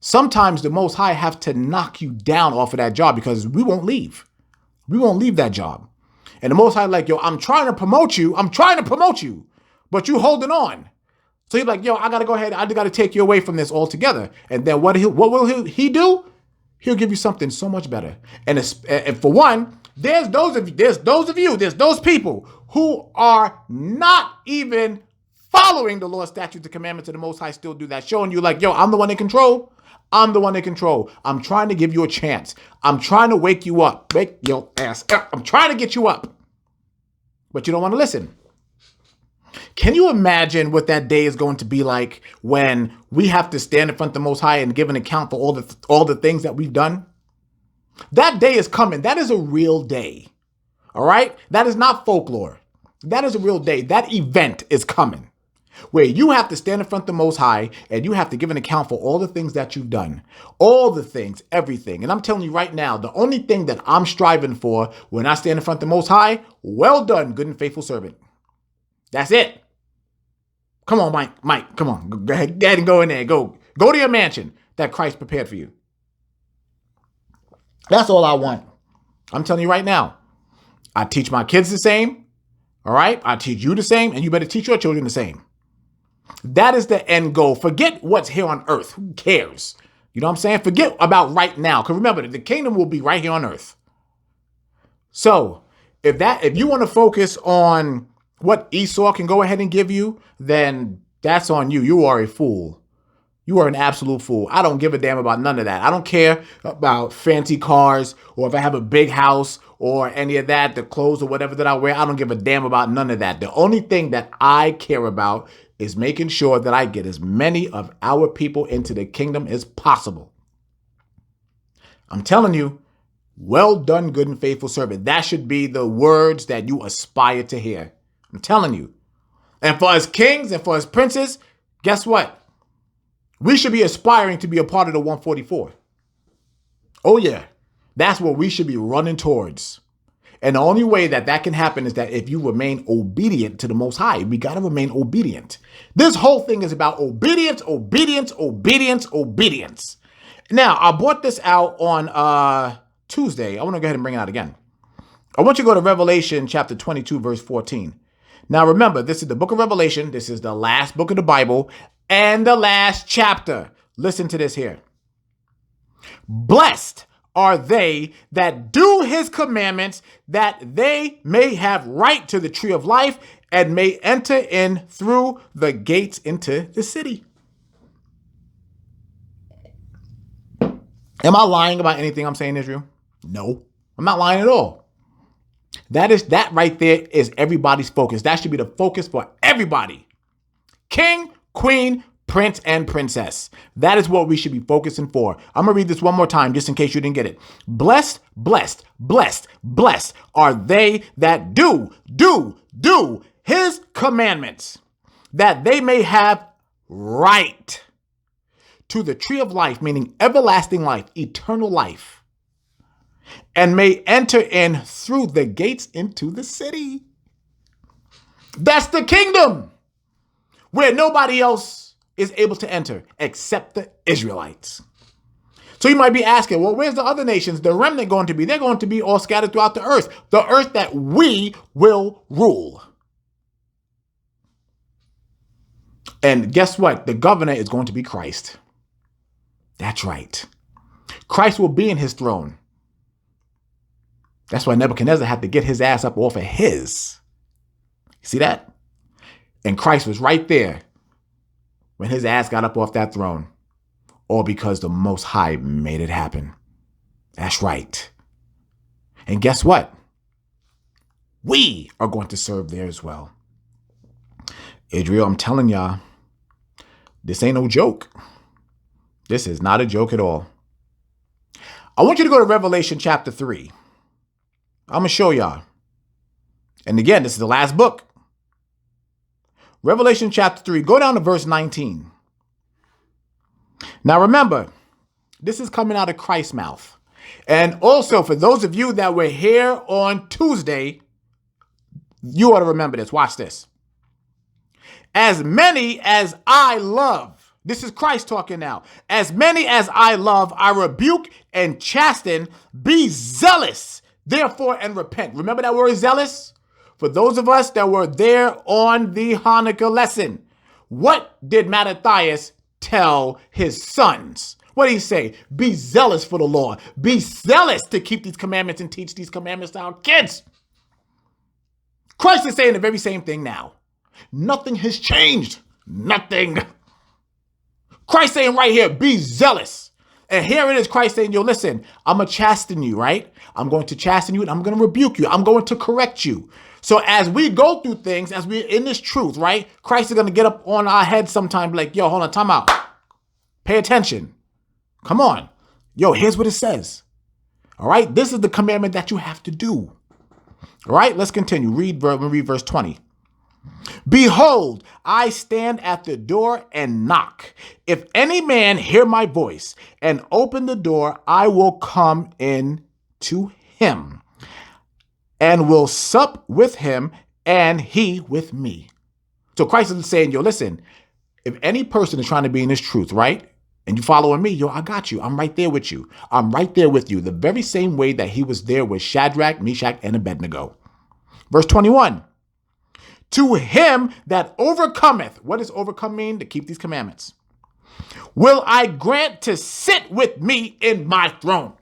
Sometimes the Most High have to knock you down off of that job, because we won't leave. We won't leave that job. And the Most High like, yo, I'm trying to promote you, but you holding on. So he's like, yo, I got to go ahead. I got to take you away from this altogether. And then what will he do? He'll give you something so much better. And for one, There's those people who are not even following the law, statutes, and commandments of the Most High still do that, showing you like, yo, I'm the one in control. I'm the one in control. I'm trying to give you a chance. I'm trying to wake you up. Wake your ass up. I'm trying to get you up. But you don't want to listen. Can you imagine what that day is going to be like when we have to stand in front of the Most High and give an account for all the things that we've done? That day is coming. That is a real day. All right? That is not folklore. That is a real day. That event is coming where you have to stand in front of the Most High and you have to give an account for all the things that you've done. All the things, everything. And I'm telling you right now, the only thing that I'm striving for when I stand in front of the Most High, well done, good and faithful servant. That's it. Come on, Mike, come on. Go ahead and go in there. Go to your mansion that Christ prepared for you. That's all I want. I'm telling you right now. I teach my kids the same. All right? I teach you the same, and you better teach your children the same. That is the end goal. Forget what's here on earth. Who cares? You know what I'm saying? Forget about right now. Because remember, the kingdom will be right here on earth. So, if you want to focus on what Esau can go ahead and give you, then that's on you. You are a fool. You are an absolute fool. I don't give a damn about none of that. I don't care about fancy cars or if I have a big house or any of that, the clothes or whatever that I wear. I don't give a damn about none of that. The only thing that I care about is making sure that I get as many of our people into the kingdom as possible. I'm telling you, well done, good and faithful servant. That should be the words that you aspire to hear. I'm telling you. And for us kings and for us princes, guess what? We should be aspiring to be a part of the 144. Oh, yeah. That's what we should be running towards. And the only way that can happen is that if you remain obedient to the Most High. We got to remain obedient. This whole thing is about obedience, obedience, obedience, obedience. Now, I brought this out on Tuesday. I want to go ahead and bring it out again. I want you to go to Revelation chapter 22, verse 14. Now, remember, this is the book of Revelation. This is the last book of the Bible and the last chapter. Listen to this here. Blessed are they that do his commandments, that they may have right to the tree of life and may enter in through the gates into the city. Am I lying about anything I'm saying, Israel? No, I'm not lying at all. That right there is everybody's focus. That should be the focus for everybody. King, queen, prince, and princess. That is what we should be focusing for. I'm going to read this one more time just in case you didn't get it. Blessed, blessed, blessed, blessed are they that do his commandments, that they may have right to the tree of life, meaning everlasting life, eternal life, and may enter in through the gates into the city. That's the kingdom where nobody else is able to enter except the Israelites. So you might be asking, well, where's the other nations, the remnant going to be? They're going to be all scattered throughout the earth that we will rule. And guess what? The governor is going to be Christ. That's right. Christ will be in his throne. That's why Nebuchadnezzar had to get his ass up off of his. See that? And Christ was right there when his ass got up off that throne. All because the Most High made it happen. That's right. And guess what? We are going to serve there as well. Israel, I'm telling y'all, this ain't no joke. This is not a joke at all. I want you to go to Revelation chapter 3. I'm going to show y'all. And again, this is the last book. Revelation chapter 3. Go down to verse 19. Now remember, this is coming out of Christ's mouth. And also, for those of you that were here on Tuesday, you ought to remember this. Watch this. As many as I love. This is Christ talking now. As many as I love, I rebuke and chasten. Be zealous, therefore, and repent. Remember that word zealous? For those of us that were there on the Hanukkah lesson, what did Mattathias tell his sons? What did he say? Be zealous for the Lord. Be zealous to keep these commandments and teach these commandments to our kids. Christ is saying the very same thing now. Nothing has changed. Nothing. Christ saying right here, be zealous. And here it is, Christ saying, yo, listen, I'm going to chasten you, right? I'm going to chasten you and I'm going to rebuke you. I'm going to correct you. So as we go through things, as we're in this truth, right? Christ is going to get up on our head sometime and be like, yo, hold on, time out. Pay attention. Come on. Yo, here's what it says. All right. This is the commandment that you have to do. All right. Let's continue. Read verse 20. Behold, I stand at the door and knock. If any man hear my voice and open the door, I will come in to him and will sup with him and he with me. So Christ is saying, yo, listen, if any person is trying to be in this truth, right? And you following me, yo, I got you. I'm right there with you. I'm right there with you. The very same way that he was there with Shadrach, Meshach, and Abednego. Verse 21. To him that overcometh, what does overcome mean? To keep these commandments. Will I grant to sit with me in my throne?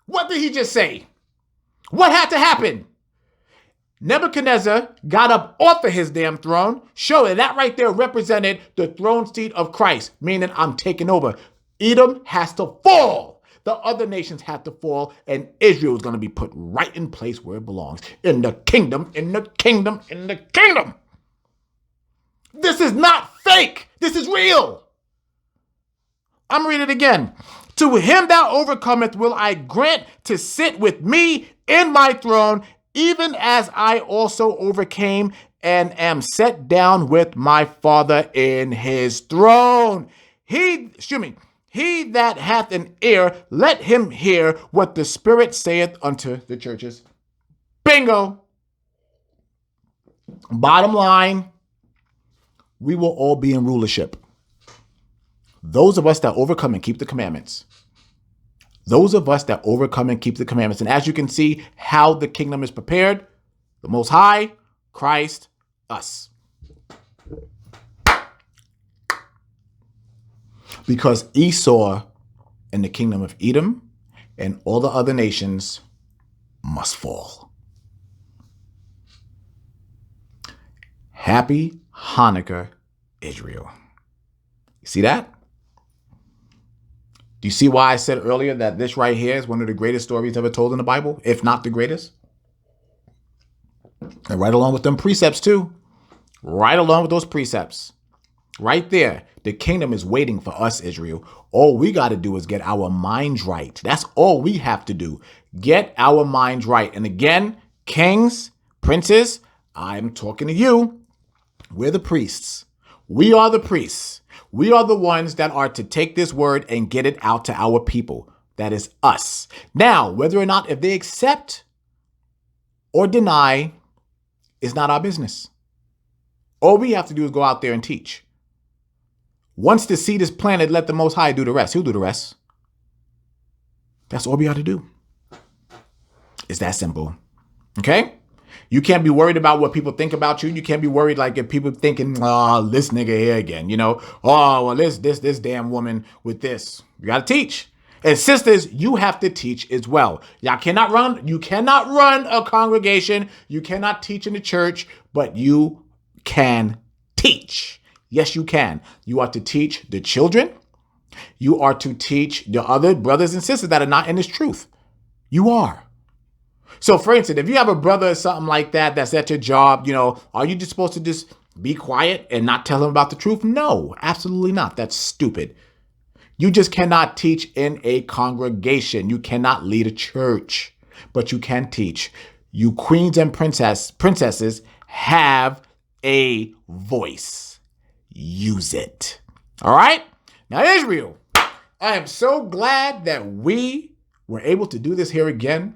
What did he just say? What had to happen? Nebuchadnezzar got up off of his damn throne. Surely that right there represented the throne seat of Christ, meaning I'm taking over. Edom has to fall. The other nations have to fall, and Israel is going to be put right in place where it belongs. In the kingdom, in the kingdom, in the kingdom. This is not fake. This is real. I'm reading it again. To him that overcometh will I grant to sit with me in my throne, even as I also overcame and am set down with my Father in his throne. He that hath an ear, let him hear what the Spirit saith unto the churches. Bingo. Bottom line, we will all be in rulership. Those of us that overcome and keep the commandments. Those of us that overcome and keep the commandments. And as you can see how the kingdom is prepared, the Most High, Christ, us. Because Esau and the kingdom of Edom and all the other nations must fall. Happy Hanukkah, Israel. You see that? Do you see why I said earlier that this right here is one of the greatest stories ever told in the Bible, if not the greatest? And right along with them precepts too. Right along with those precepts. Right there. The kingdom is waiting for us, Israel. All we got to do is get our minds right. That's all we have to do. Get our minds right. And again, kings, princes, I'm talking to you. We're the priests. We are the priests. We are the ones that are to take this word and get it out to our people. That is us. Now, whether or not if they accept or deny is not our business. All we have to do is go out there and teach. Once the seed is planted, let the Most High do the rest. He'll do the rest. That's all we have to do. It's that simple. Okay? You can't be worried about what people think about you. You can't be worried like if people thinking, oh, this nigga here again, you know, oh, well, this damn woman with this. You got to teach. And sisters, you have to teach as well. You cannot run a congregation. You cannot teach in the church, but you can teach. Yes, you can. You are to teach the children. You are to teach the other brothers and sisters that are not in this truth. You are. So, for instance, if you have a brother or something like that that's at your job, you know, are you just supposed to just be quiet and not tell him about the truth? No, absolutely not. That's stupid. You just cannot teach in a congregation. You cannot lead a church, but you can teach. You queens and princesses have a voice. Use it. All right? Now, Israel, I am so glad that we were able to do this here again.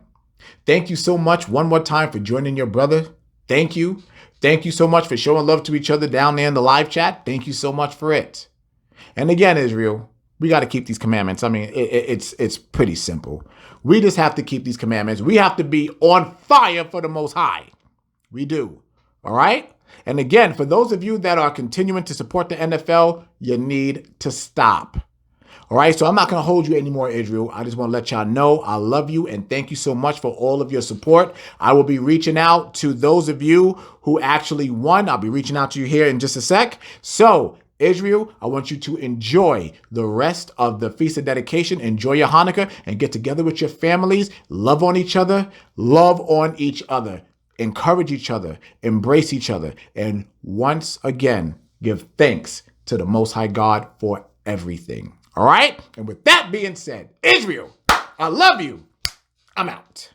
Thank you so much one more time for joining your brother. Thank you. Thank you so much for showing love to each other down there in the live chat. Thank you so much for it. And again, Israel, we got to keep these commandments. I mean, it's pretty simple. We just have to keep these commandments. We have to be on fire for the Most High. We do. All right? And again, for those of you that are continuing to support the NFL, you need to stop. All right, so I'm not going to hold you anymore, Israel. I just want to let y'all know I love you and thank you so much for all of your support. I will be reaching out to those of you who actually won. I'll be reaching out to you here in just a sec. So, Israel, I want you to enjoy the rest of the Feast of Dedication. Enjoy your Hanukkah and get together with your families. Love on each other. Love on each other. Encourage each other. Embrace each other. And once again, give thanks to the Most High God for everything. All right? And with that being said, Israel, I love you. I'm out.